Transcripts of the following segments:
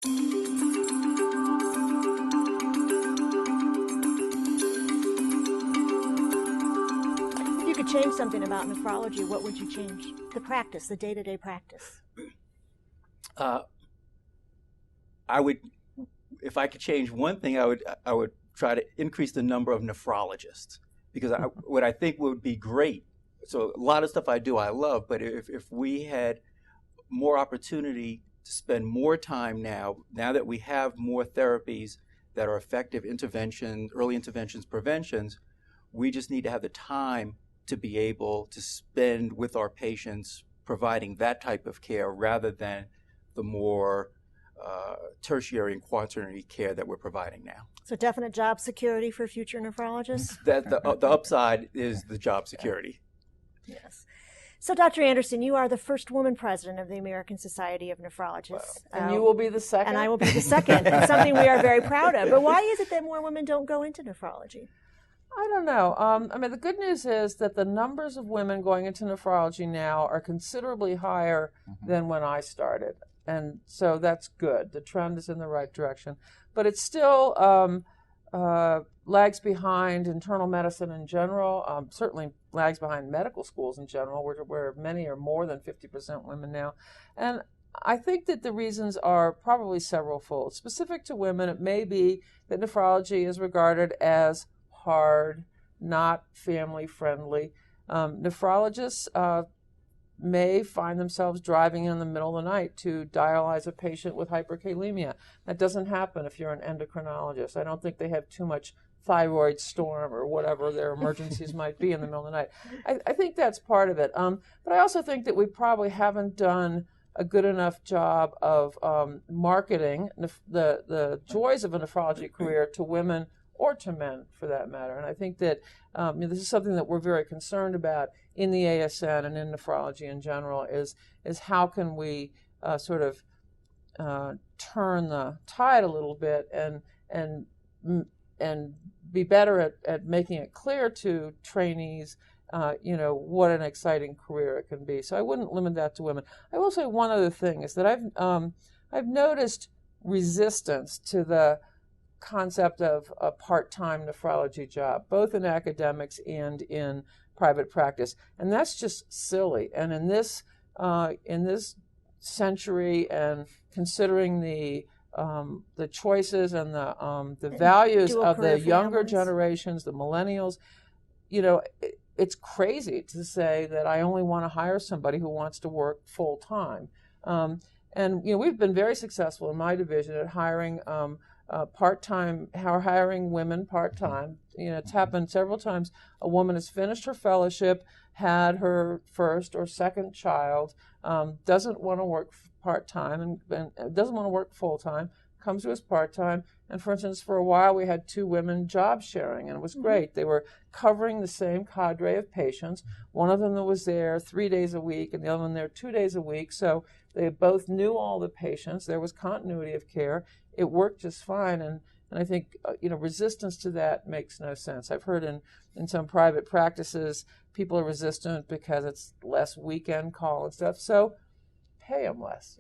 If you could change something about nephrology, what would you change? The practice, the day-to-day practice. I would, if I could change one thing, I would try to increase the number of nephrologists, because what I think would be great. So a lot of stuff I do I love, but if we had more opportunity to spend more time now that we have more therapies that are effective intervention, early interventions, preventions, we just need to have the time to be able to spend with our patients providing that type of care rather than the more tertiary and quaternary care that we're providing now. So definite job security for future nephrologists? The upside is the job security. Yes. So, Dr. Anderson, you are the first woman president of the American Society of Nephrologists. And you will be the second? And I will be the second. It's something we are very proud of. But why is it that more women don't go into nephrology? I don't know. I mean, the good news is that the numbers of women going into nephrology now are considerably higher than when I started. And so that's good. The trend is in the right direction. But it still lags behind internal medicine in general, certainly lags behind medical schools in general, where many are more than 50% women now. And I think that the reasons are probably several-fold. Specific to women, it may be that nephrology is regarded as hard, not family-friendly. Nephrologists may find themselves driving in the middle of the night to dialyze a patient with hyperkalemia. That doesn't happen if you're an endocrinologist. I don't think they have too much thyroid storm or whatever their emergencies might be in the middle of the night. I think that's part of it. But I also think that we probably haven't done a good enough job of marketing the joys of a nephrology career to women or to men, for that matter. And I think that this is something that we're very concerned about in the ASN and in nephrology in general, is how can we sort of turn the tide a little bit and be better at making it clear to trainees what an exciting career it can be. So I wouldn't limit that to women. I will say one other thing is that I've noticed resistance to the concept of a part-time nephrology job, both in academics and in private practice, and that's just silly. And in this century, and considering the choices and the values of the younger generations, the millennials, it's crazy to say that I only want to hire somebody who wants to work full time. And we've been very successful in my division at hiring part-time, hiring women part-time. It's happened several times. A woman has finished her fellowship, had her first or second child, doesn't want to work part-time and doesn't want to work full-time, comes to us part-time. And for instance, for a while we had two women job sharing, and it was great. They were covering the same cadre of patients. One of them was there 3 days a week and the other one there 2 days a week. So they both knew all the patients. There was continuity of care. It worked just fine. And I think, resistance to that makes no sense. I've heard in some private practices, people are resistant because it's less weekend call and stuff. So pay them less,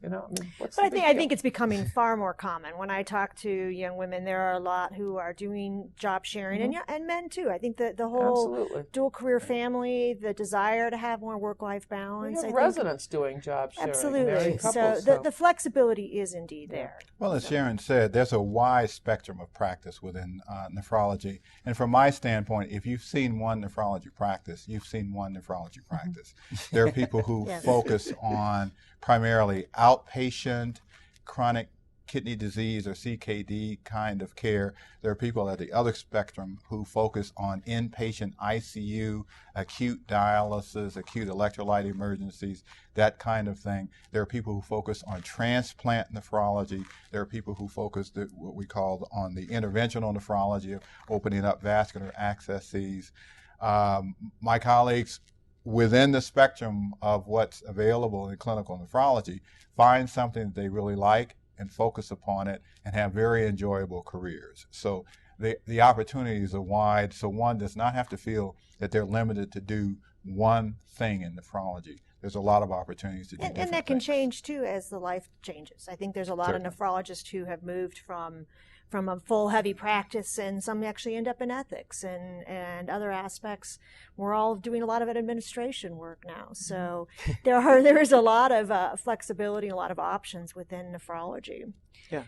what's But I think it's becoming far more common. When I talk to young women, there are a lot who are doing job sharing, and men too. I think that the whole dual career family, the desire to have more work-life balance. We have residents doing job sharing. Absolutely. Couples, so the flexibility is indeed there. Well, as Sharon said, there's a wide spectrum of practice within nephrology. And from my standpoint, if you've seen one nephrology practice, you've seen one nephrology practice. There are people who focus on primarily outpatient chronic kidney disease or CKD kind of care. There are people at the other spectrum who focus on inpatient ICU, acute dialysis, acute electrolyte emergencies, that kind of thing. There are people who focus on transplant nephrology. There are people who focus what we call on the interventional nephrology of opening up vascular accesses. My colleagues within the spectrum of what's available in clinical nephrology, find something that they really like and focus upon it and have very enjoyable careers. So the opportunities are wide, so one does not have to feel that they're limited to do one thing in nephrology. there's a lot of opportunities to do and that can things. change too as the life changes. I think there's a lot Certainly. of nephrologists who have moved from a full heavy practice, and some actually end up in ethics and other aspects. We're all doing a lot of administration work now, so there is a lot of flexibility, a lot of options within nephrology. Yeah,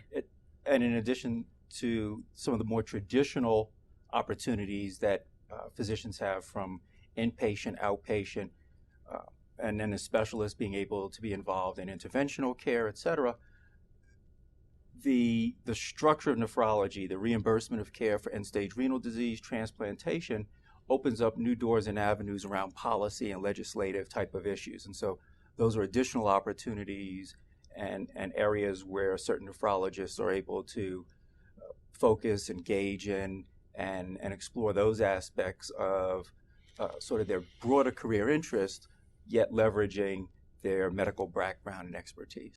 and in addition to some of the more traditional opportunities that physicians have, from inpatient, outpatient, and then a specialist being able to be involved in interventional care, et cetera, the structure of nephrology, the reimbursement of care for end-stage renal disease, transplantation, opens up new doors and avenues around policy and legislative type of issues. And so those are additional opportunities and areas where certain nephrologists are able to focus, engage in, and explore those aspects of sort of their broader career interest, yet leveraging their medical background and expertise.